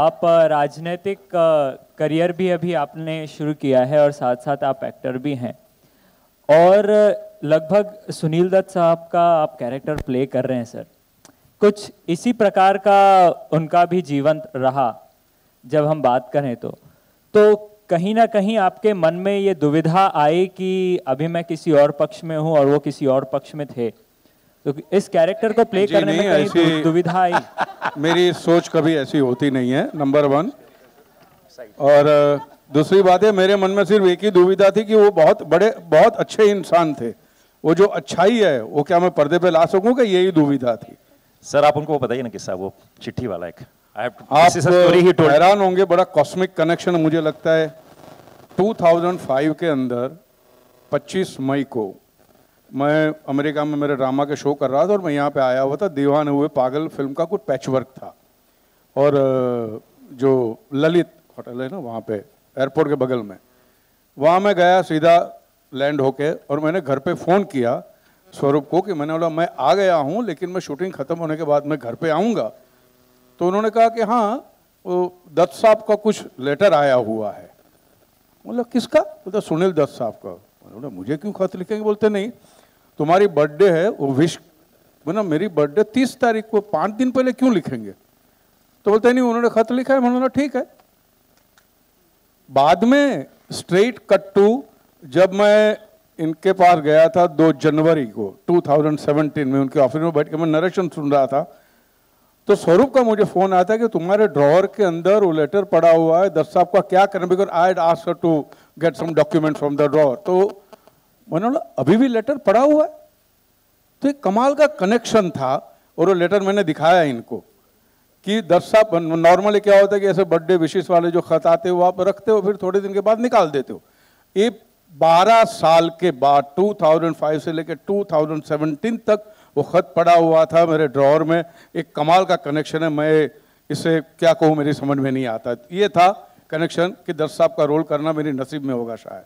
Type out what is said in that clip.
आप राजनीतिक करियर भी अभी आपने शुरू किया है और साथ साथ आप एक्टर भी हैं, और लगभग सुनील दत्त साहब का आप कैरेक्टर प्ले कर रहे हैं सर। कुछ इसी प्रकार का उनका भी जीवन रहा जब हम बात करें तो कहीं ना कहीं आपके मन में ये दुविधा आई कि अभी मैं किसी और पक्ष में हूँ और वो किसी और पक्ष में थे, तो इस कैरेक्टर को प्ले करने में कहीं दुविधा आई? मेरी सोच कभी ऐसी होती नहीं है, नंबर वन। और दूसरी बात है, मेरे मन में सिर्फ एक ही दुविधा थी कि वो बहुत अच्छे इंसान थे। वो जो अच्छाई है वो क्या मैं पर्दे पे ला सकूं, कि यही दुविधा थी। सर आप उनको बताइए ना किस्सा, वो चिट्ठी वाला एक। आप हैरान होंगे, बड़ा कॉस्मिक कनेक्शन मुझे लगता है। 2005 के अंदर 25 मई को मैं अमेरिका में मेरे ड्रामा के शो कर रहा था और मैं यहाँ पे आया हुआ था। दीवाने हुए पागल फिल्म का कुछ पैचवर्क था, और जो ललित होटल है ना वहाँ पे एयरपोर्ट के बगल में, वहाँ मैं गया सीधा लैंड होके, और मैंने घर पे फ़ोन किया स्वरूप को कि मैंने बोला मैं आ गया हूँ, लेकिन मैं शूटिंग ख़त्म होने के बाद मैं घर पे आऊँगा। तो उन्होंने कहा कि हाँ वो दत्त साहब का कुछ लेटर आया हुआ है। बोला किसका? बोलता सुनील दत्त साहब का। बोला मुझे क्यों खत लिखेंगे? बोलते नहीं, तुम्हारी बर्थडे है, वो विश, बोला मेरी बर्थडे 30 तारीख को, 5 दिन पहले क्यों लिखेंगे? तो बोलते नहीं उन्होंने खत लिखा है। मैंने बोला ठीक है। बाद में स्ट्रेट कट टू, जब मैं इनके पास गया था 2 जनवरी को 2017 में, उनके ऑफिस में बैठ के मैं नरेशन सुन रहा था, तो स्वरूप का मुझे फोन आया था कि तुम्हारे ड्रॉअर के अंदर वो लेटर पड़ा हुआ है, दत्त साहब का क्या करें, because I had asked to get some document from the drawer. तो मैंने बोला अभी भी लेटर पड़ा हुआ है? तो एक कमाल का कनेक्शन था। और वो लेटर मैंने दिखाया इनको कि दत्त साहब, नॉर्मली क्या होता है कि ऐसे बर्थडे विशेष वाले जो खत आते हो आप रखते हो, फिर थोड़े दिन के बाद निकाल देते हो। ये 12 साल के बाद 2005 से लेकर 2017 तक वो खत पड़ा हुआ था मेरे ड्रॉअर में। एक कमाल का कनेक्शन है, मैं इसे क्या कहूँ, मेरी समझ में नहीं आता। ये था कनेक्शन कि दत्त साहब का रोल करना मेरी नसीब में होगा शायद।